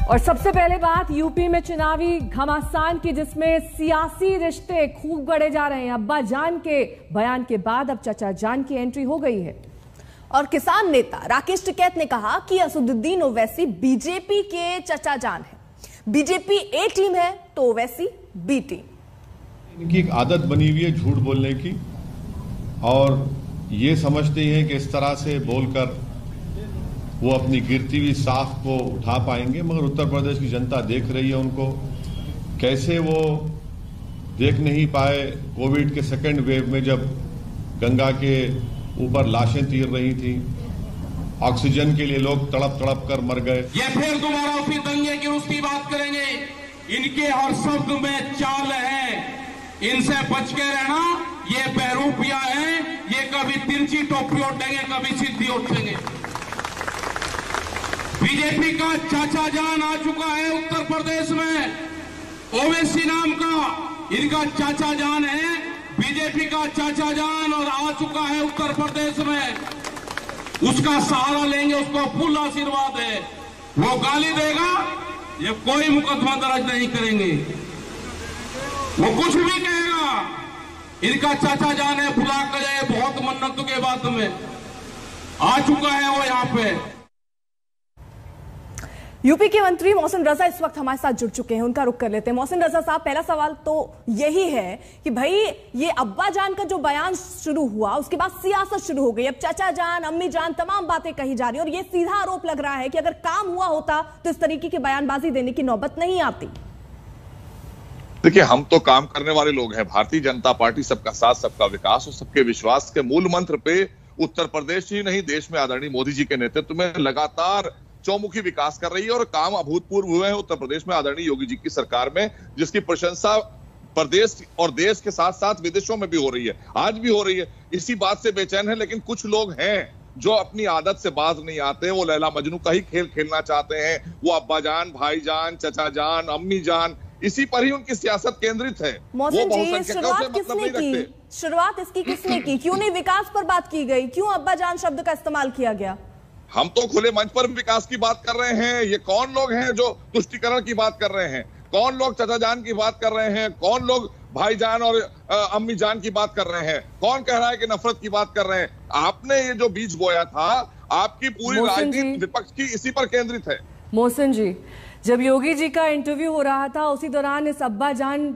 और सबसे पहले बात यूपी में चुनावी घमासान की, जिसमें सियासी रिश्ते खूब गढ़े जा रहे हैं। अब्बा जान के बयान के बाद अब चचा जान की एंट्री हो गई है। और किसान नेता राकेश टिकैत ने कहा कि असदुद्दीन ओवैसी बीजेपी के चचा जान है। बीजेपी ए टीम है तो ओवैसी बी टीम। इनकी एक आदत बनी हुई है झूठ बोलने की, और ये समझते हैं कि इस तरह से बोलकर वो अपनी गिरती हुई साख को उठा पाएंगे। मगर उत्तर प्रदेश की जनता देख रही है उनको, कैसे वो देख नहीं पाए कोविड के सेकेंड वेव में, जब गंगा के ऊपर लाशें तीर रही थी, ऑक्सीजन के लिए लोग तड़प तड़प कर मर गए। ये फिर दोबारा उसी दंगे की उसकी बात करेंगे। इनके हर शब्द में चाल है, इनसे बच के रहना। ये बहरूपिया है, ये कभी तिरछी टोपी उठेंगे, कभी सीधी उठेंगे। बीजेपी का चाचा जान आ चुका है उत्तर प्रदेश में। ओवैसी नाम का इनका चाचा जान है, बीजेपी का चाचा जान, और आ चुका है उत्तर प्रदेश में। उसका सहारा लेंगे, उसको फुल आशीर्वाद है। वो गाली देगा, ये कोई मुकदमा दर्ज नहीं करेंगे। वो कुछ भी कहेगा, इनका चाचा जान है, बुला कर जाए। बहुत मन्नतों के बाद में आ चुका है वो यहाँ पे। यूपी के मंत्री मोहसिन रजा इस वक्त हमारे साथ जुड़ चुके हैं, उनका रुख कर लेते हैं। मोहसिन रजा साहब, पहला सवाल तो यही है कि भाई ये अब्बा जान का जो बयान शुरू हुआ, उसके बाद सियासत शुरू हो गई। अब चाचा जान, अम्मी जान, तमाम बातें कही जा रही है, और ये सीधा आरोप लग रहा है कि अगर काम हुआ होता तो इस तरीके की बयानबाजी देने की नौबत नहीं आती। देखिए, हम तो काम करने वाले लोग हैं। भारतीय जनता पार्टी सबका साथ, सबका विकास और सबके विश्वास के मूल मंत्र पे उत्तर प्रदेश ही नहीं, देश में आदरणीय मोदी जी के नेतृत्व में लगातार चौमुखी विकास कर रही है, और काम अभूतपूर्व हुए हैं उत्तर प्रदेश में आदरणीय योगी जी की सरकार में, जिसकी प्रशंसा प्रदेश और देश के साथ साथ विदेशों में भी हो रही है, आज भी हो रही है। इसी बात से बेचैन है। लेकिन कुछ लोग हैं जो अपनी आदत से बाज नहीं आते। वो लैला मजनू का ही खेल खेलना चाहते हैं। वो अब्बा जान, भाई जान, चचा जान, अम्मी जान, इसी पर ही उनकी सियासत केंद्रित है। वो बहुसंख्यकों से मतलब नहीं रखते। शुरुआत इसकी किसने की? क्यों नहीं विकास पर बात की गई? क्यों अब्बा जान शब्द का इस्तेमाल किया गया? हम तो खुले मंच पर विकास की बात कर रहे हैं। ये कौन लोग हैं जो तुष्टीकरण की बात कर रहे हैं? कौन लोग चाचा जान की बात कर रहे हैं? कौन लोग भाईजान और अम्मी जान की बात कर रहे हैं? कौन कह रहा है कि नफरत की बात कर रहे हैं? आपने ये जो बीज बोया था, आपकी पूरी राजनीति विपक्ष की इसी पर केंद्रित है। मोहसिन जी, जब योगी जी का इंटरव्यू हो रहा था, उसी दौरान इस अब्बा जान